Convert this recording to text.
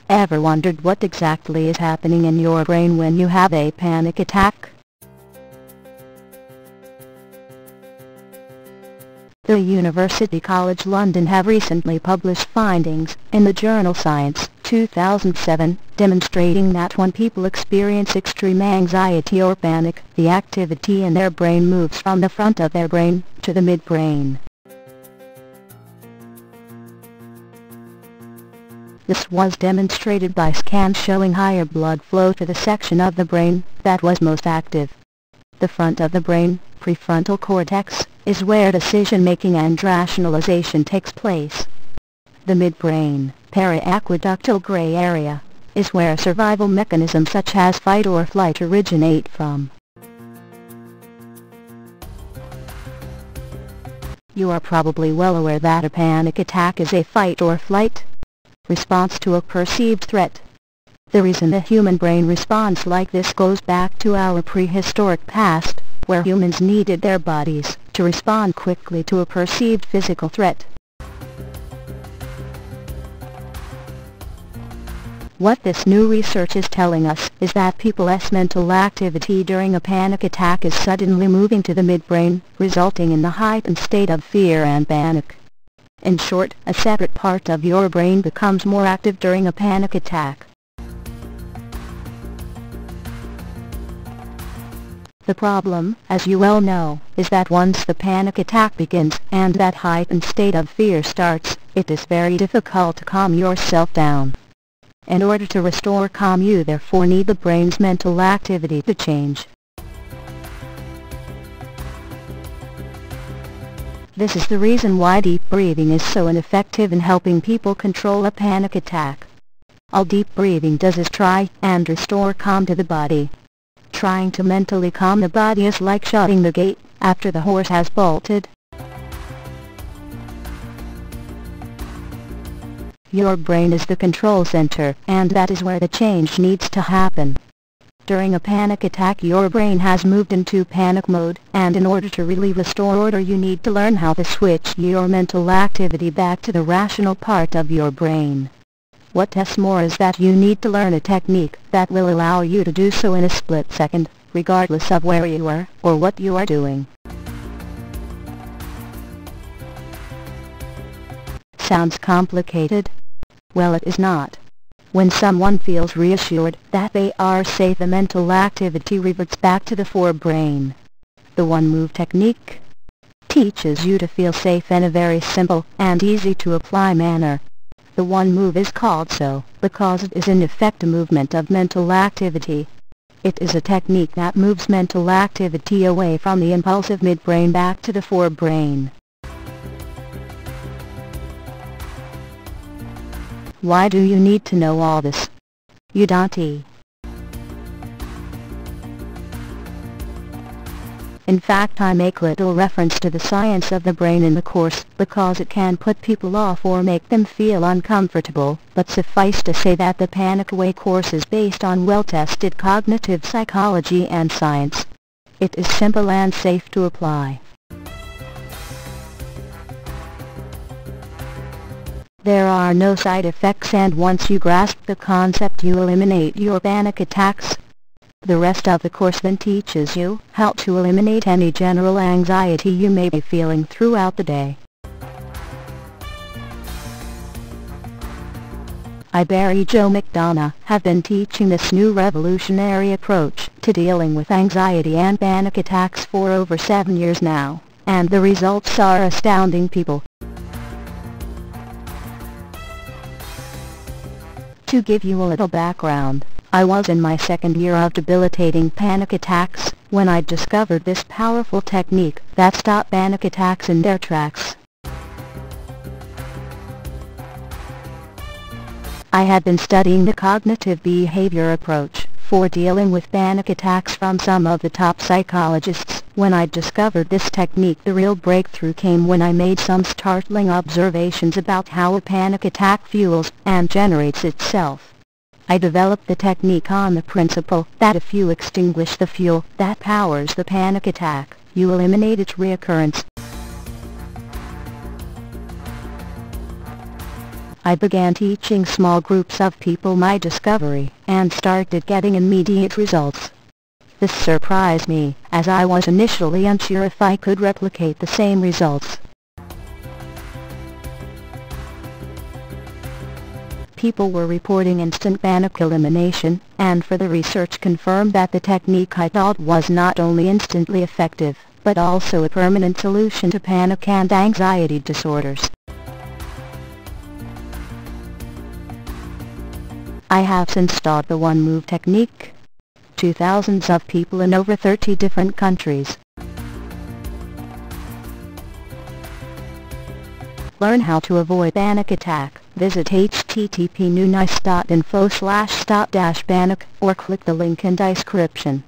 Ever wondered what exactly is happening in your brain when you have a panic attack? The University College London have recently published findings in the journal Science 2007, demonstrating that when people experience extreme anxiety or panic, the activity in their brain moves from the front of their brain to the midbrain. This was demonstrated by scans showing higher blood flow to the section of the brain that was most active. The front of the brain, prefrontal cortex, is where decision-making and rationalization takes place. The midbrain, periaqueductal gray area, is where survival mechanisms such as fight or flight originate from. You are probably well aware that a panic attack is a fight or flight response to a perceived threat. The reason the human brain responds like this goes back to our prehistoric past, where humans needed their bodies to respond quickly to a perceived physical threat. What this new research is telling us is that people's mental activity during a panic attack is suddenly moving to the midbrain, resulting in the heightened state of fear and panic. In short, a separate part of your brain becomes more active during a panic attack. The problem, as you well know, is that once the panic attack begins and that heightened state of fear starts, it is very difficult to calm yourself down. In order to restore calm, you therefore need the brain's mental activity to change. This is the reason why deep breathing is so ineffective in helping people control a panic attack. All deep breathing does is try and restore calm to the body. Trying to mentally calm the body is like shutting the gate after the horse has bolted. Your brain is the control center, and that is where the change needs to happen. During a panic attack, your brain has moved into panic mode, and in order to really restore order, you need to learn how to switch your mental activity back to the rational part of your brain. What's more is that you need to learn a technique that will allow you to do so in a split second, regardless of where you are or what you are doing. Sounds complicated? Well, it is not. When someone feels reassured that they are safe, the mental activity reverts back to the forebrain. The one move technique teaches you to feel safe in a very simple and easy to apply manner. The one move is called so because it is in effect a movement of mental activity. It is a technique that moves mental activity away from the impulsive midbrain back to the forebrain. Why do you need to know all this? You don't. In fact, I make little reference to the science of the brain in the course, because it can put people off or make them feel uncomfortable, but suffice to say that the Panic Away course is based on well-tested cognitive psychology and science. It is simple and safe to apply. There are no side effects, and once you grasp the concept, you eliminate your panic attacks. The rest of the course then teaches you how to eliminate any general anxiety you may be feeling throughout the day. I, Barry Joe McDonough, have been teaching this new revolutionary approach to dealing with anxiety and panic attacks for over 7 years now, and the results are astounding, people. To give you a little background, I was in my second year of debilitating panic attacks when I discovered this powerful technique that stopped panic attacks in their tracks. I had been studying the cognitive behavior approach for dealing with panic attacks from some of the top psychologists. When I discovered this technique, the real breakthrough came when I made some startling observations about how a panic attack fuels and generates itself. I developed the technique on the principle that if you extinguish the fuel that powers the panic attack, you eliminate its reoccurrence. I began teaching small groups of people my discovery, and started getting immediate results. This surprised me, as I was initially unsure if I could replicate the same results. People were reporting instant panic elimination, and further research confirmed that the technique I taught was not only instantly effective, but also a permanent solution to panic and anxiety disorders. I have since taught the one-move technique to thousands of people in over 30 different countries. Learn how to avoid panic attack. Visit http://stop-panic or click the link in description.